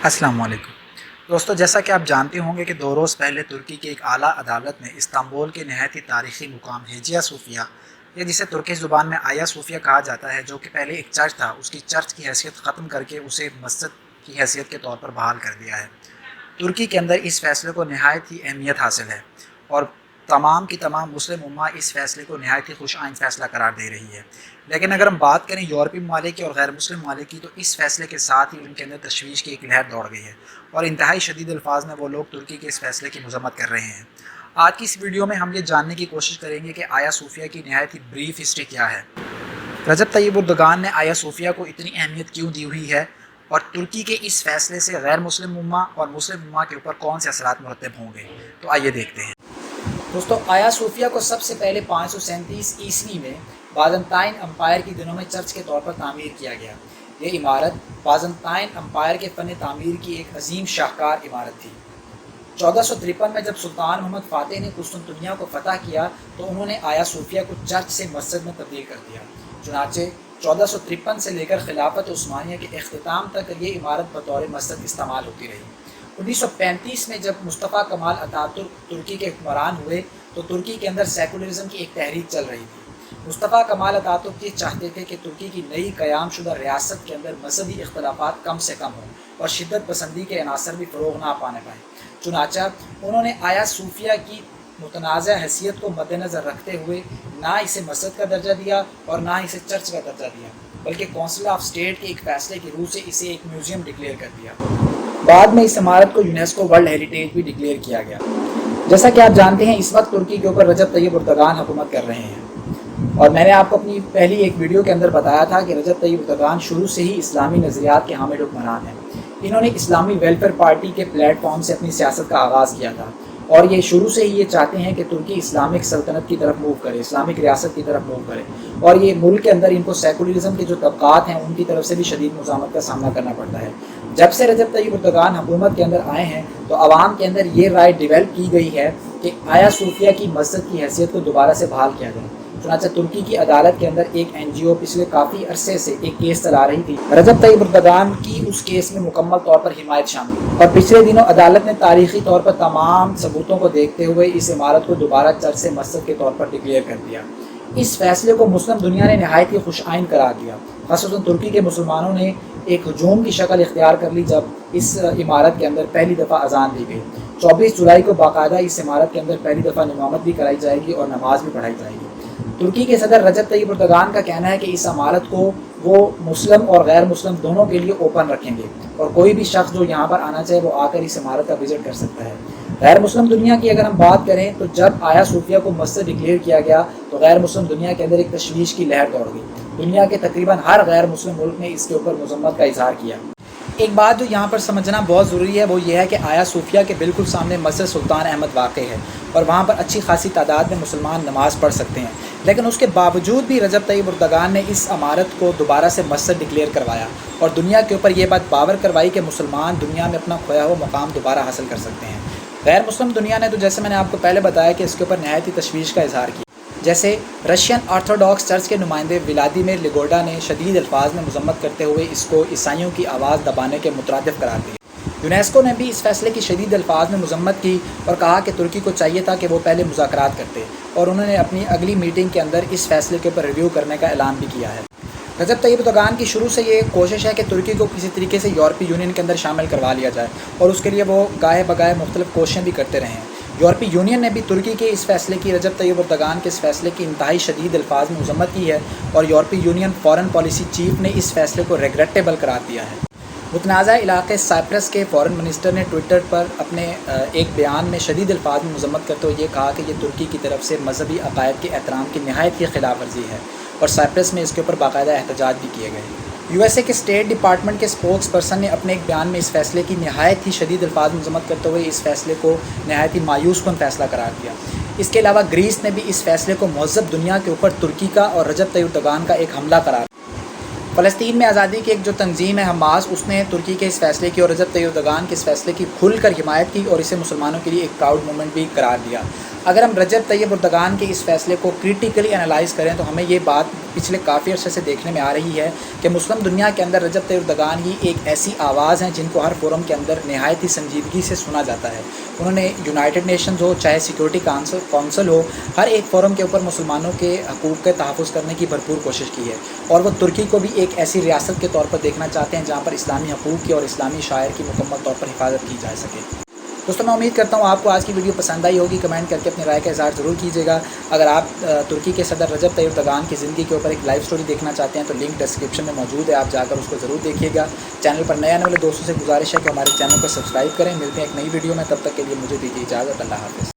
السلام علیکم دوستو، جیسا کہ آپ جانتے ہوں گے کہ 2 روز پہلے ترکی کی ایک اعلیٰ عدالت نے استنبول کے نہایت ہی تاریخی مقام ہیجیا صوفیہ یا جسے ترکی زبان میں آیا صوفیہ کہا جاتا ہے، جو کہ پہلے ایک چرچ تھا، اس کی چرچ کی حیثیت ختم کر کے اسے مسجد کی حیثیت کے طور پر بحال کر دیا ہے۔ ترکی کے اندر اس فیصلے کو نہایت ہی اہمیت حاصل ہے اور تمام کی تمام مسلم امہ اس فیصلے کو نہایت ہی خوش آئند فیصلہ قرار دے رہی ہے۔ لیکن اگر ہم بات کریں یورپی ممالک کی اور غیر مسلم ممالک کی، تو اس فیصلے کے ساتھ ہی ان کے اندر تشویش کی ایک لہر دوڑ گئی ہے اور انتہائی شدید الفاظ میں وہ لوگ ترکی کے اس فیصلے کی مذمت کر رہے ہیں۔ آج کی اس ویڈیو میں ہم یہ جاننے کی کوشش کریں گے کہ آیا صوفیہ کی نہایت ہی بریف ہسٹری کیا ہے، رجب طیب اردگان نے آیا صوفیہ کو اتنی اہمیت کیوں دی ہوئی ہے، اور ترکی کے اس فیصلے سے غیر مسلم امہ اور مسلم امہ کے اوپر کون سے اثرات مرتب ہوں گے۔ تو آئیے دیکھتے ہیں۔ دوستو، آیا صوفیہ کو سب سے پہلے 537 عیسوی میں بازنطائن امپائر کے دنوں میں چرچ کے طور پر تعمیر کیا گیا۔ یہ عمارت بازنطائن امپائر کے فن تعمیر کی ایک عظیم شاہکار عمارت تھی۔ 1453 میں جب سلطان محمد فاتح نے قسطنطنیہ کو فتح کیا تو انہوں نے آیا صوفیہ کو چرچ سے مسجد میں تبدیل کر دیا۔ چنانچہ 1453 سے لے کر خلافت عثمانیہ کے اختتام تک یہ عمارت بطور مسجد استعمال ہوتی رہی۔ 1935 میں جب مصطفیٰ کمال اتاترک ترکی کے حکمران ہوئے تو ترکی کے اندر سیکولرزم کی ایک تحریک چل رہی تھی۔ مصطفیٰ کمال اتاترک یہ چاہتے تھے کہ ترکی کی نئی قیام شدہ ریاست کے اندر مذہبی اختلافات کم سے کم ہوں اور شدت پسندی کے عناصر بھی فروغ نہ پانے پائیں۔ چنانچہ انہوں نے آیا صوفیہ کی متنازع حیثیت کو مد نظر رکھتے ہوئے نہ اسے مسجد کا درجہ دیا اور نہ اسے چرچ کا درجہ دیا، بلکہ کونسل آف اسٹیٹ کے ایک فیصلے کی روح سے اسے ایک میوزیم ڈکلیئر کر دیا۔ بعد میں اس عمارت کو یونیسکو ورلڈ ہیریٹیج بھی ڈکلیئر کیا گیا۔ جیسا کہ آپ جانتے ہیں، اس وقت ترکی کے اوپر رجب طیب اردگان حکومت کر رہے ہیں، اور میں نے آپ کو اپنی پہلی ایک ویڈیو کے اندر بتایا تھا کہ رجب طیب اردگان شروع سے ہی اسلامی نظریات کے حامل حکمران ہیں۔ انہوں نے اسلامی ویلفیئر پارٹی کے پلیٹ فارم سے اپنی سیاست کا آغاز کیا تھا، اور یہ شروع سے ہی یہ چاہتے ہیں کہ ترکی اسلامک سلطنت کی طرف موو کرے، اسلامک ریاست کی طرف موو کرے، اور یہ ملک کے اندر ان کو سیکولرزم کے جو طبقات ہیں ان کی طرف سے بھی شدید مزاحمت کا سامنا کرنا پڑتا ہے۔ جب سے رجب طیب اردگان حکومت کے اندر آئے ہیں تو عوام کے اندر یہ رائے ڈیولپ کی گئی ہے کہ آیا صوفیہ کی مسجد کی حیثیت کو دوبارہ سے بحال کیا جائے۔ چنانچہ ترکی کی عدالت کے اندر ایک NGO پچھلے کافی عرصے سے ایک کیس چلا رہی تھی۔ رجب طیب اردگان کی اس کیس میں مکمل طور پر حمایت شامل ہے، اور پچھلے دنوں عدالت نے تاریخی طور پر تمام ثبوتوں کو دیکھتے ہوئے اس عمارت کو دوبارہ چرچ سے مسجد کے طور پر ڈکلیئر کر دیا۔ اس فیصلے کو مسلم دنیا نے نہایت ہی خوش آئند قرار دیا، خصوصاً ترکی کے مسلمانوں نے ایک ہجوم کی شکل اختیار کر لی جب اس عمارت کے اندر پہلی دفعہ اذان دی گئی۔ 24 جولائی کو باقاعدہ اس عمارت کے اندر پہلی دفعہ امامت بھی کرائی جائے گی اور نماز بھی پڑھائی جائے گی۔ ترکی کے صدر رجب طیب اردگان کا کہنا ہے کہ اس عمارت کو وہ مسلم اور غیر مسلم دونوں کے لیے اوپن رکھیں گے، اور کوئی بھی شخص جو یہاں پر آنا چاہے وہ آ کر اس عمارت کا وزٹ کر سکتا ہے۔ غیر مسلم دنیا کی اگر ہم بات کریں تو جب آیا صوفیہ کو مسجد ڈکلیئر کیا گیا تو غیر مسلم دنیا کے اندر ایک تشویش کی لہر دوڑ گئی۔ دنیا کے تقریباً ہر غیر مسلم ملک نے اس کے اوپر مذمت کا اظہار کیا۔ ایک بات جو یہاں پر سمجھنا بہت ضروری ہے وہ یہ ہے کہ آیا صوفیہ کے بالکل سامنے مسجد سلطان احمد واقع ہے، اور وہاں پر اچھی خاصی تعداد میں مسلمان نماز پڑھ سکتے ہیں، لیکن اس کے باوجود بھی رجب طیب اردگان نے اس عمارت کو دوبارہ سے مسجد ڈکلیئر کروایا اور دنیا کے اوپر یہ بات باور کروائی کہ مسلمان دنیا میں اپنا کھویا ہوا مقام دوبارہ حاصل کر سکتے ہیں۔ غیر مسلم دنیا نے تو جیسے میں نے آپ کو پہلے بتایا کہ اس کے اوپر نہایت ہی تشویش کا اظہار کیا، جیسے رشین آرتھوڈاکس چرچ کے نمائندے ولادیمیر لیگوڈا نے شدید الفاظ میں مذمت کرتے ہوئے اس کو عیسائیوں کی آواز دبانے کے مترادف قرار دیا۔ یونیسکو نے بھی اس فیصلے کی شدید الفاظ میں مذمت کی اور کہا کہ ترکی کو چاہیے تھا کہ وہ پہلے مذاکرات کرتے، اور انہوں نے اپنی اگلی میٹنگ کے اندر اس فیصلے کے اوپر ریویو کرنے کا اعلان بھی کیا ہے۔ رجب طیب اردگان کی شروع سے یہ کوشش ہے کہ ترکی کو کسی طریقے سے یورپی یونین کے اندر شامل کروا لیا جائے، اور اس کے لیے وہ گاہے بگاہے مختلف کوششیں بھی کرتے رہے ہیں۔ یورپی یونین نے بھی ترکی کے اس فیصلے کی، رجب طیب اردگان کے اس فیصلے کی انتہائی شدید الفاظ میں مذمت کی ہے، اور یورپی یونین فارن پالیسی چیف نے اس فیصلے کو ریگریٹیبل قرار دیا ہے۔ متنازع علاقے سائپرس کے فارن منسٹر نے ٹویٹر پر اپنے ایک بیان میں شدید الفاظ میں مذمت کرتے ہوئے یہ کہا کہ یہ ترکی کی طرف سے مذہبی عقائد کے احترام کی نہایت ہی خلاف ورزی ہے، اور سائپرس میں اس کے اوپر باقاعدہ احتجاج بھی کیے گئے۔ USA کے اسٹیٹ ڈپارٹمنٹ کے اسپوکس پرسن نے اپنے ایک بیان میں اس فیصلے کی نہایت ہی شدید الفاظ میں مذمت کرتے ہوئے اس فیصلے کو نہایت ہی مایوس کن فیصلہ قرار دیا۔ اس کے علاوہ گریس نے بھی اس فیصلے کو مہذب دنیا کے اوپر ترکی کا اور رجب طیب اردگان کا ایک حملہ قرار دیا۔ فلسطین میں آزادی کی ایک جو تنظیم ہے حماس، اس نے ترکی کے اس فیصلے کی اور رجب طیب اردگان کے اس فیصلے کی کھل کر حمایت کی اور اسے مسلمانوں کے لیے ایک پراؤڈ مومنٹ بھی قرار دیا۔ اگر ہم رجب طیب اردگان کے اس فیصلے کو کریٹیکلی انالائز کریں تو ہمیں یہ بات پچھلے کافی عرصے سے دیکھنے میں آ رہی ہے کہ مسلم دنیا کے اندر رجب طیب اردگان ہی ایک ایسی آواز ہیں جن کو ہر فورم کے اندر نہایت ہی سنجیدگی سے سنا جاتا ہے. انہوں نے یونائٹڈ نیشنز ہو چاہے سیکورٹی کونسل ہو، ہر ایک فورم کے اوپر مسلمانوں کے حقوق کے تحفظ کرنے کی بھرپور کوشش کی ہے، اور وہ ترکی کو بھی ایک ایسی ریاست کے طور پر دیکھنا چاہتے ہیں جہاں پر اسلامی حقوق کی اور اسلامی شاعر کی مکمل طور پر حفاظت کی جا سکے. دوستوں میں امید کرتا ہوں آپ کو آج کی ویڈیو پسند آئی ہوگی. کمنٹ کر کے اپنی رائے کا اظہار ضرور کیجیے گا. اگر آپ ترکی کے صدر رجب طیب اردگان کی زندگی کے اوپر ایک لائیو سٹوری دیکھنا چاہتے ہیں تو لنک ڈسکرپشن میں موجود ہے، آپ جا کر اس کو ضرور دیکھیے گا. چینل پر نئے آنے والے دوستوں سے گزارش ہے کہ ہمارے چینل کو سبسکرائب کریں. ملتے ہیں ایک نئی ویڈیو میں، تب تک کے لیے مجھے دیجیے اجازت. اللہ حافظ.